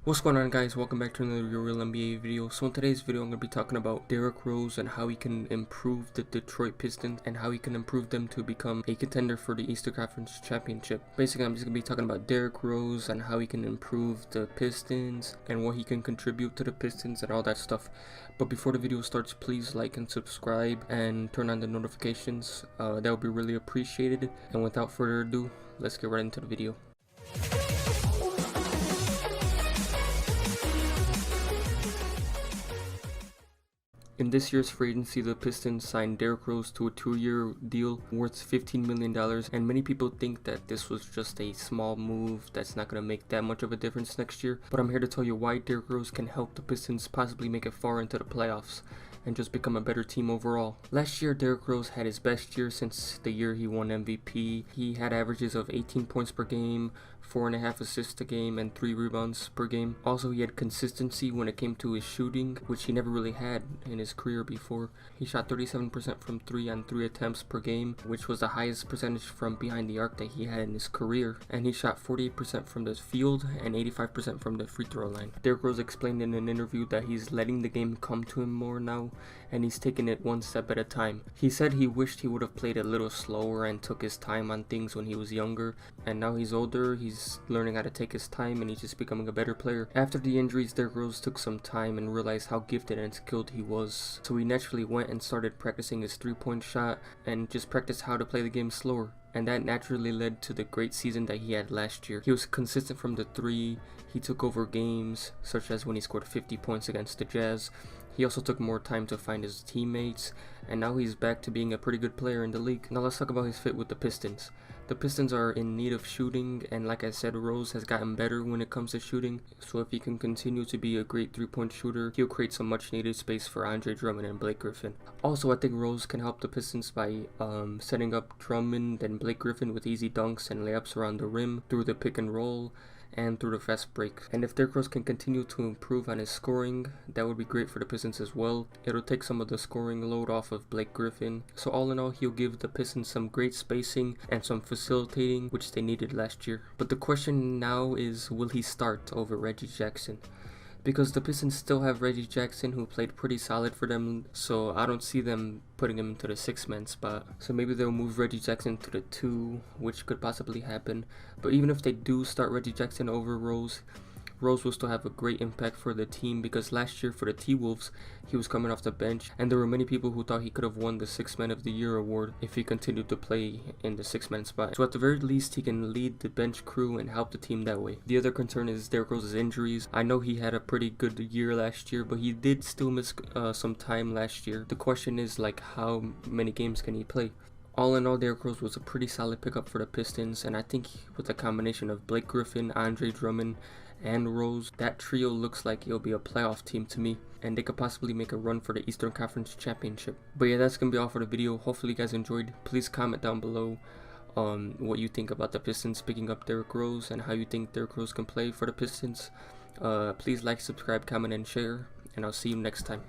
What's going on, guys? Welcome back to another Uriel NBA video. So in today's video I'm going to be talking about Derrick Rose and how he can improve the Detroit Pistons and how he can improve them to become a contender for the Eastern Conference Championship. Basically, I'm just going to be talking about Derrick Rose and how he can improve the Pistons and what he can contribute to the Pistons and all that stuff. But before the video starts, please like and subscribe and turn on the notifications. That would be really appreciated. And without further ado, let's get right into the video. In this year's free agency, the Pistons signed Derrick Rose to a 2-year deal worth $15 million, and many people think that this was just a small move that's not going to make that much of a difference next year. But I'm here to tell you why Derrick Rose can help the Pistons possibly make it far into the playoffs and just become a better team overall. Last year, Derrick Rose had his best year since the year he won MVP. He had averages of 18 points per game, 4.5 assists a game, and 3 rebounds per game. Also, he had consistency when it came to his shooting, which he never really had in his career before. He shot 37% from 3 on 3 attempts per game, which was the highest percentage from behind the arc that he had in his career. And he shot 48% from the field and 85% from the free throw line. Derrick Rose explained in an interview that he's letting the game come to him more now, and he's taking it one step at a time. He said he wished he would have played a little slower and took his time on things when he was younger, and now he's older, he's learning how to take his time, and he's just becoming a better player. After the injuries, Derrick Rose took some time and realized how gifted and skilled he was, so he naturally went and started practicing his 3-point shot and just practiced how to play the game slower. And that naturally led to the great season that he had last year. He was consistent from the 3, he took over games, such as when he scored 50 points against the Jazz. He also took more time to find his teammates, and now he's back to being a pretty good player in the league. Now let's talk about his fit with the Pistons. The Pistons are in need of shooting, and like I said, Rose has gotten better when it comes to shooting. So if he can continue to be a great 3-point shooter, he'll create some much needed space for Andre Drummond and Blake Griffin. Also, I think Rose can help the Pistons by setting up Drummond and Blake Griffin with easy dunks and layups around the rim through the pick and roll and through the fast break. And if Derrick Rose can continue to improve on his scoring, that would be great for the Pistons as well. It'll take some of the scoring load off of Blake Griffin. So all in all, he'll give the Pistons some great spacing and some facilitating, which they needed last year. But the question now is, will he start over Reggie Jackson? Because the Pistons still have Reggie Jackson, who played pretty solid for them, so I don't see them putting him into the 6-man spot. So maybe they'll move Reggie Jackson to the 2, which could possibly happen. But even if they do start Reggie Jackson over Rose, Rose will still have a great impact for the team, because last year for the T-Wolves, he was coming off the bench, and there were many people who thought he could have won the 6-Man of the Year award if he continued to play in the 6-man spot. So at the very least, he can lead the bench crew and help the team that way. The other concern is Derrick Rose's injuries. I know he had a pretty good year last year, but he did still miss some time last year. The question is, like, how many games can he play? All in all, Derrick Rose was a pretty solid pickup for the Pistons, and I think with a combination of Blake Griffin, Andre Drummond, and Rose, that trio looks like it'll be a playoff team to me, and they could possibly make a run for the Eastern Conference Championship. But yeah, that's gonna be all for the video. Hopefully you guys enjoyed. Please comment down below what you think about the Pistons picking up Derrick Rose and how you think Derrick Rose can play for the Pistons. Please like, subscribe, comment, and share, and I'll see you next time.